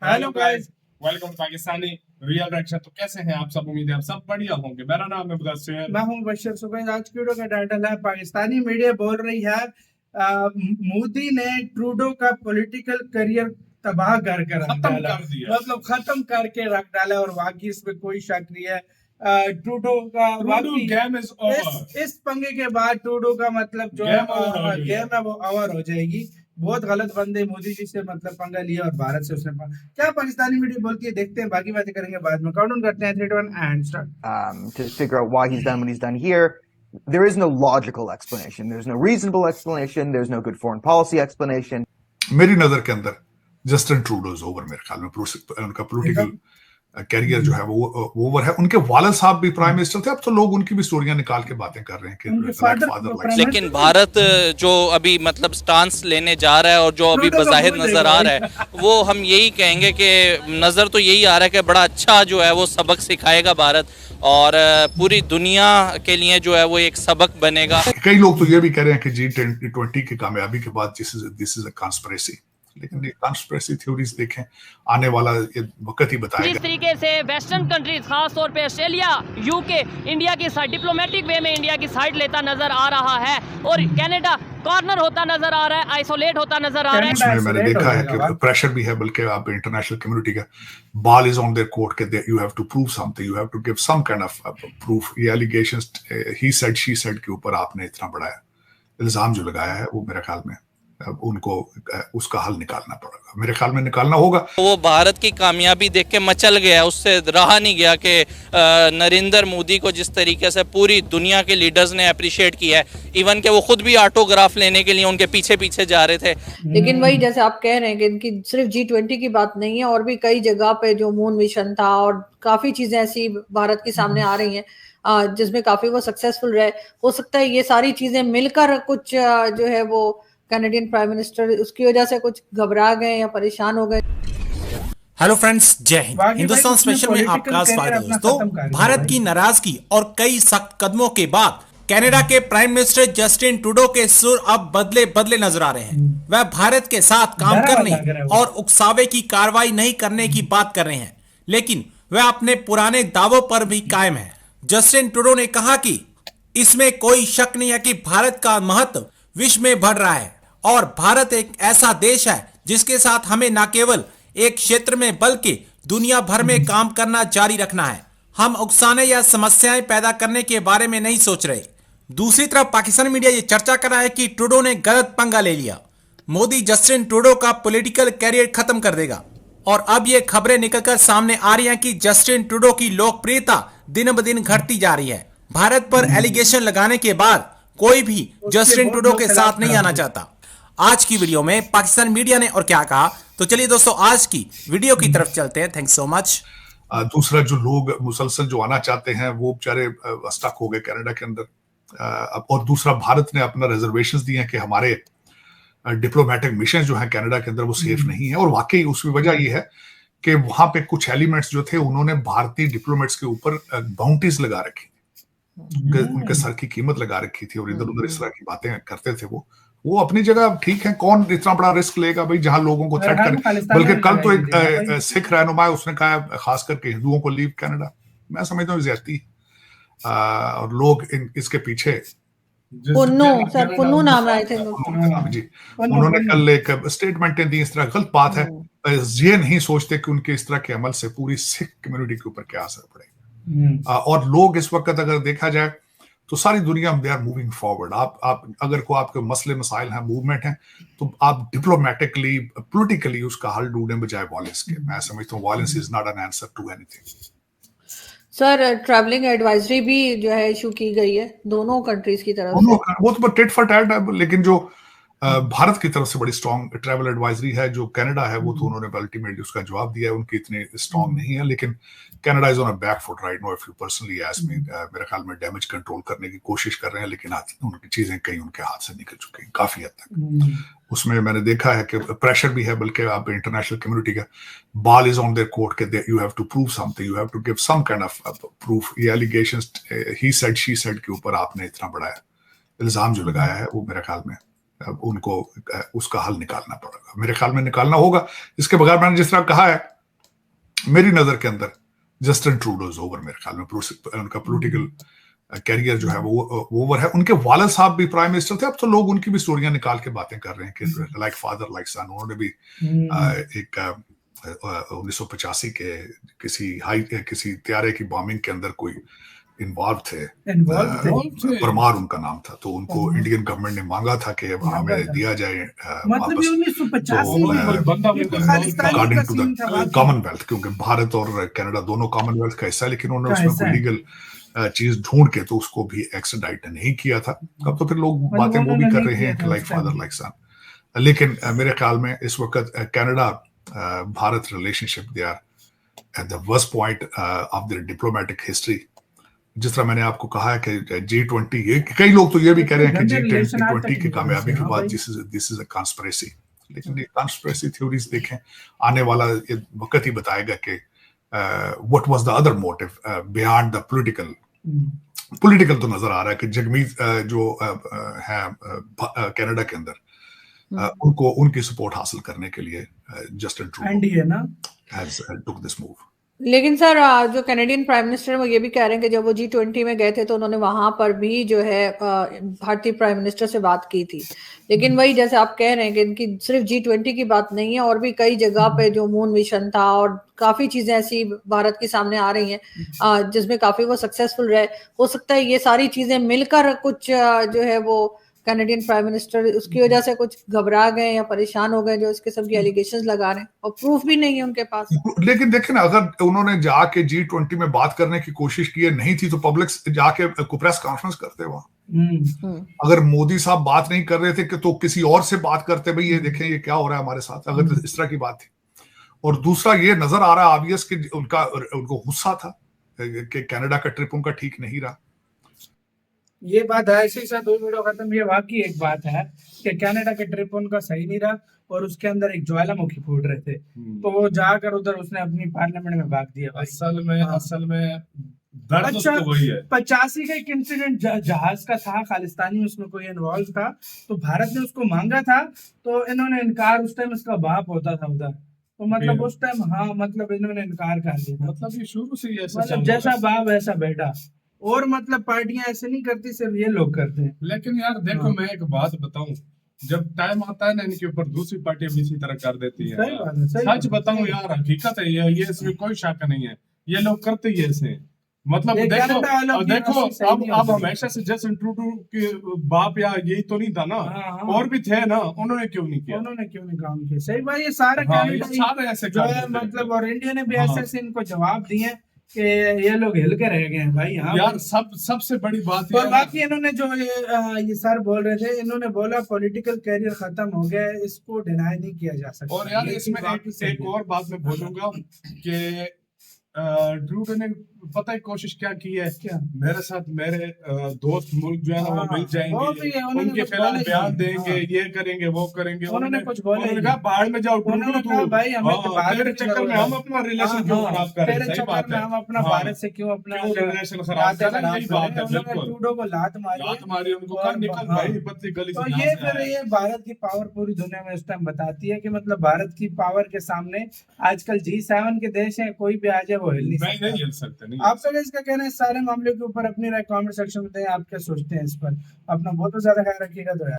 Hello guys, welcome Pakistani real reaction. तो कैसे हैं आप सब? उम्मीद है आप सब बढ़िया होंगे। मेरा नाम है मुदस्सिर, मैं हूं बशर सुबह। आज की वीडियो का टाइटल है पाकिस्तानी मीडिया बोल रही है मोदी ने ट्रूडो का पॉलिटिकल करियर तबाह कर रख डाला, मतलब खत्म करके रख डाला। और वाकई इसमें कोई शक नहीं है। ट्रूडो का गेम इज ओवर। इस पंगे के बाद ट्रूडो का मतलब जो गेम है वो ओवर हो जाएगी। बहुत गलत बंदे मोदी जी से मतलब पंगा लिया और भारत से उसने क्या पाकिस्तानी मीडिया बोलती है, देखते हैं। बाकी बातें करेंगे बाद में। काउंटडाउन करते हैं 3 2 1 and start. To figure out why he's done what he's done here. There is no logical explanation. There's no reasonable explanation. There's no good foreign policy explanation. मेरी नजर के अंदर जस्टिन ट्रूडो इज ओवर। मेरे ख्याल में उनका political career जो है वो ओवर है। उनके वालिद साहब भी प्राइम मिनिस्टर थे। अब तो लोग उनकी भी स्टोरियां निकाल के बातें कर रहे हैं कि लेकिन भारत जो अभी मतलब स्टांस लेने जा रहा है और जो अभी बज़ाहिर नजर आ रहा है, वो हम यही कहेंगे कि नजर तो यही आ रहा है कि बड़ा अच्छा जो है वो सबक सिखाएगा भारत, और पूरी दुनिया के लिए जो है वो एक सबक बनेगा। कई लोग तो ये भी कह रहे हैं कि G20 की कामयाबी के बाद दिस इज अ कॉन्स्पिरेसी। लेकिन ये कॉन्स्पिरेसी थ्योरीज देखें, आने वाला ये वक्त ही बताएगा। जिस तरीके से वेस्टर्न कंट्रीज, खास तौर पे ऑस्ट्रेलिया, यूके इंडिया की साइड, डिप्लोमेटिक वे में इंडिया की साइड लेता नजर आ रहा है, और कनाडा कॉर्नर होता नजर आ रहा है, आइसोलेट होता नजर आ रहा है। मैंने देखा है कि प्रेशर भी है, बल्कि आप इंटरनेशनल कम्युनिटी का ball is on their court के you have to prove something, you have to give some kind of proof. ये allegations he said she said के ऊपर आपने इतना बड़ा इल्जाम जो लगाया है, वो मेरे ख्याल में अब उनको उसका हल निकालना पड़ेगा। मेरे ख्याल में निकालना होगा। वो भारत की कामयाबी देख के मचल गया, उससे रहा नहीं गया कि नरेंद्र मोदी को जिस तरीके से पूरी दुनिया के लीडर्स ने अप्रिशिएट किया है, इवन के वो खुद भी ऑटोग्राफ लेने के लिए उनके पीछे पीछे जा रहे थे। लेकिन वही जैसे आप कह रहे हैं कि इनकी सिर्फ G20 की बात नहीं है, और भी कई जगह पे जो मून मिशन था और काफी चीजें ऐसी भारत के सामने आ रही हैं जिसमें काफी वो सक्सेसफुल रहे। हो सकता है ये सारी चीजें मिलकर कुछ जो है वो कैनेडियन प्राइम मिनिस्टर उसकी वजह से कुछ घबरा गए या परेशान हो गए। हेलो फ्रेंड्स, जय हिंद। हिंदुस्तान स्पेशल में आपका स्वागत है दोस्तों। भारत की नाराजगी और कई सख्त कदमों के बाद कनाडा के प्राइम मिनिस्टर जस्टिन ट्रूडो के सुर अब बदले नजर आ रहे हैं। वह भारत के साथ काम करने और उकसावे की कार्रवाई नहीं करने की बात कर रहे हैं, लेकिन वह अपने पुराने दावों पर भी कायम है। जस्टिन ट्रूडो ने कहा कि इसमें कोई शक नहीं है कि भारत का महत्व विश्व में बढ़ रहा है, और भारत एक ऐसा देश है जिसके साथ हमें न केवल एक क्षेत्र में बल्कि दुनिया भर में काम करना जारी रखना है। हम उकसाने या समस्याएं पैदा करने के बारे में नहीं सोच रहे। दूसरी तरफ पाकिस्तानी मीडिया ये चर्चा कर रहा है कि ट्रूडो ने गलत पंगा ले लिया, मोदी जस्टिन ट्रूडो का पॉलिटिकल कैरियर खत्म कर देगा। और अब ये खबरें निकलकर सामने आ रही हैं कि जस्टिन ट्रूडो की लोकप्रियता दिन ब दिन घटती जा रही है। भारत पर एलिगेशन लगाने के बाद कोई भी जस्टिन ट्रूडो के साथ नहीं आना चाहता। आज की वीडियो में पाकिस्तान मीडिया ने और क्या कहा, तो चलिए दोस्तों आज की वीडियो की तरफ चलते हैं। Thanks so much. दूसरा, जो लोग मुसलसल जो आना चाहते हैं वो बेचारे स्टक हो गए कनाडा के अंदर। और दूसरा, भारत ने अपना रिजर्वेशंस दिए हैं कि हमारे डिप्लोमेटिक मिशन जो है कनाडा के अंदर वो सेफ नहीं है। और वाकई उसकी वजह ये है कि वहां पे कुछ एलिमेंट्स जो थे उन्होंने भारतीय डिप्लोमेट्स के ऊपर बाउंटीज लगा रखी, उनके सर की कीमत लगा रखी थी, और इधर उधर इस तरह की बातें करते थे। वो अपनी जगह ठीक है, कौन इतना बड़ा रिस्क लेगा भाई जहां लोगों को थ्रेट कर। बल्कि कल तो एक सिख रहनुमा है, उसने कहा खास करके हिंदुओं को लीव कनाडा। मैं समझता हूँ ज्यादती, और लोग इसके पीछे पुन्नू नाम आए थे जी, उन्होंने कल एक स्टेटमेंटें दी। इस तरह गलत बात है। ये नहीं सोचते कि उनके इस तरह के अमल से पूरी सिख कम्युनिटी के ऊपर क्या असर पड़ेगा। और लोग इस वक्त अगर देखा जाए तो सारी दुनिया में दे आर मूविंग फॉरवर्ड। आप अगर को आपके मसले मसाइल हैं, मूवमेंट हैं, तो आप डिप्लोमेटिकली पॉलिटिकली उसका हल ढूंढने बजाय वायलेंस के। मैं समझता हूँ violence is not an answer to anything. Sir, travelling advisory भी जो है इशू की गई है दोनों कंट्रीज की तरफ से। वो तो टिट फॉर टैट है, लेकिन जो भारत की तरफ से बड़ी स्ट्रॉन्ग ट्रैवल एडवाइजरी है। जो कनाडा है वो तो उन्होंने अल्टीमेटली उसका जवाब दिया है, उनकी इतनी स्ट्रॉन्ग नहीं है। लेकिन Canada is on a back foot right now. If you personally ask me, मेरे ख्याल में डैमेज कंट्रोल करने की कोशिश कर रहे हैं, लेकिन उनकी चीजें कहीं उनके हाथ से निकल चुकी हैं काफी हद तक। उसमें मैंने देखा है कि प्रेशर भी है, बल्कि आप इंटरनेशनल कम्युनिटी का ball is on their court के you have to prove something, you have to give some kind of proof. ये allegations he said she said के ऊपर आपने इतना बड़ा इल्जाम जो लगाया है, वो मेरे ख्याल में अब उनको उसका हल निकालना पड़ेगा। मेरे ख्याल में निकालना होगा। इसके बगैर मैंने जिस तरह कहा है मेरी नजर के अंदर जस्टिन ट्रूडो इज ओवर, मेरे ख्याल में उनका पॉलिटिकल कैरियर जो है वो ओवर है। उनके वालिद साहब भी प्राइम मिनिस्टर थे, अब तो लोग उनकी भी स्टोरियां निकाल के बातें कर रहे हैं कि लाइक फादर लाइक सन। उन्होंने भी एक 1985 के किसी त्यारे की बॉम्बिंग के अंदर कोई इन्वॉल्व थे, परमार उनका नाम था, तो उनको इंडियन गवर्नमेंट ने मांगा था कि हमें दिया जाए मतलब 1985 अकॉर्डिंग टू द कॉमनवेल्थ, क्योंकि भारत और कनाडा दोनों कॉमनवेल्थ का हिस्सा है, लेकिन उन्होंने उसमें कोई लीगल चीज ढूंढ के तो उसको भी एक्सट्राडाइट नहीं किया था। अब तो फिर लोग बातें वो भी कर रहे हैं कि लाइक फादर लाइक सन। लेकिन मेरे ख्याल में इस वक्त Canada Bharat relationship they are at the worst point of their diplomatic history. जिस तरह मैंने आपको कहा है कि G20, ये कई लोग तो ये भी कह रहे हैं कि G20 की कामयाबी के बाद दिस इज अ कॉन्स्पिरेसी, लेकिन ये कॉन्स्पिरेसी थ्योरीज देखें, आने वाला ये वक्त ही बताएगा कि what was the other motive beyond the political. तो नजर आ रहा है कि जगमीत जो है कनाडा के अंदर उनको उनकी सपोर्ट हासिल करने के लिए Justin Trudeau has took this move. लेकिन सर जो कैनेडियन प्राइम मिनिस्टर वो ये भी कह रहे हैं कि जब वो G20 में गए थे तो उन्होंने वहां पर भी जो है भारतीय प्राइम मिनिस्टर से बात की थी, लेकिन वही जैसे आप कह रहे हैं कि इनकी सिर्फ G20 की बात नहीं है, और भी कई जगह पे जो मून मिशन था और काफी चीजें ऐसी भारत के सामने आ रही हैं जिसमें काफी वो सक्सेसफुल रहे। हो सकता है ये सारी चीजें मिलकर कुछ जो है वो कैनेडियन प्राइम मिनिस्टर उसकी वजह से कुछ घबरा गए या परेशान हो गए, जो इस किस्म की एलिगेशंस लगा रहे हैं और प्रूफ भी नहीं है उनके पास। लेकिन देखें ना, अगर उन्होंने जाके G20 में बात करने की कोशिश की नहीं थी तो पब्लिक जाके प्रेस कॉन्फ्रेंस करते वहां। अगर मोदी साहब बात नहीं कर रहे थे तो किसी और से बात करते, भाई ये देखें ये क्या हो रहा है हमारे साथ, अगर इस तरह की बात थी। और दूसरा ये नजर आ रहा है ऑब्वियस कि उनको गुस्सा था कि कनाडा का ट्रिप उनका ठीक नहीं रहा। ये बात है, इसी से दो वीडियो खत्म। ये वाकई एक बात है कि कनाडा के ट्रिप उनका सही नहीं रहा और उसके अंदर एक ज्वालामुखी फूट रहे थे, तो वो जाकर उधर उसने अपनी पार्लियामेंट में भाग दिया। असल में दर्द अच्छा, तो वही है। 85 का एक इंसिडेंट जहाज का था, खालिस्तानी उसमें कोई इन्वॉल्व था, तो भारत ने उसको मांगा था, तो इन्होंने इनकार, उस टाइम उसका बाप होता था उधर, तो मतलब उस टाइम मतलब इन्होंने इनकार कर दिया। मतलब ये शुरू से ही ऐसा, मतलब जैसा बाप वैसा बेटा। और मतलब पार्टियां ऐसे नहीं करती, सिर्फ ये लोग करते हैं। लेकिन यार देखो, मैं एक बात बताऊं, जब टाइम आता है ना इनके ऊपर दूसरी पार्टियां भी इसी तरह कर देती है। सच बताऊं यार, हकीकत है ये इसमें कोई शक नहीं है, ये लोग करते ही ऐसे। मतलब देखो अब हमेशा से जस्टिन ट्रूडो के बाप या यही तो नहीं था ना, और भी थे ना, उन्होंने क्यों नहीं किया, उन्होंने क्यों नहीं काम किया? सही भाई, ये सारे ऐसे मतलब, और इंडिया ने भी ऐसे इनको जवाब दिए कि ये लोग हिल के रह गए हैं भाई यहाँ यार। सबसे बड़ी बात और बाकी इन्होंने जो ये सर बोल रहे थे, इन्होंने बोला पॉलिटिकल कैरियर खत्म हो गया है, इसको डिनाई नहीं किया जा सकता। और यार इसमें एक और बात मैं बोलूंगा कि ट्रूडो ने पता है कोशिश क्या की है, मेरे साथ मेरे दोस्त मुल्क जो है ना वो मिल जाएंगे, उनके खिलाफ बयान देंगे, ये करेंगे वो करेंगे। उन्होंने कुछ बोला, उन्होंने कहा बाहर में जाओ, तेरे चक्कर में हम अपना रिलेशन क्यों खराब कर रहे हैं? सही बात है, हम अपना भारत से क्यों अपना रिलेशन खराब कर रहे हैं? यही बात है, बिल्कुल। ट्रूडो को लात मारी, उनको कहा निकल भाई पतली गली से। तो ये फिर ये भारत की पावर पूरी दुनिया में इस टाइम बताती है कि मतलब भारत की पावर के सामने आजकल G7 के देश हैं, कोई भी आ जाए वो हिल नहीं हिल सकते। आपका इसका कहना है इस सारे मामले के ऊपर? अपनी राय कमेंट सेक्शन में दें, आप क्या सोचते हैं इस पर? अपना बहुत ज्यादा ख्याल रखिएगा। तो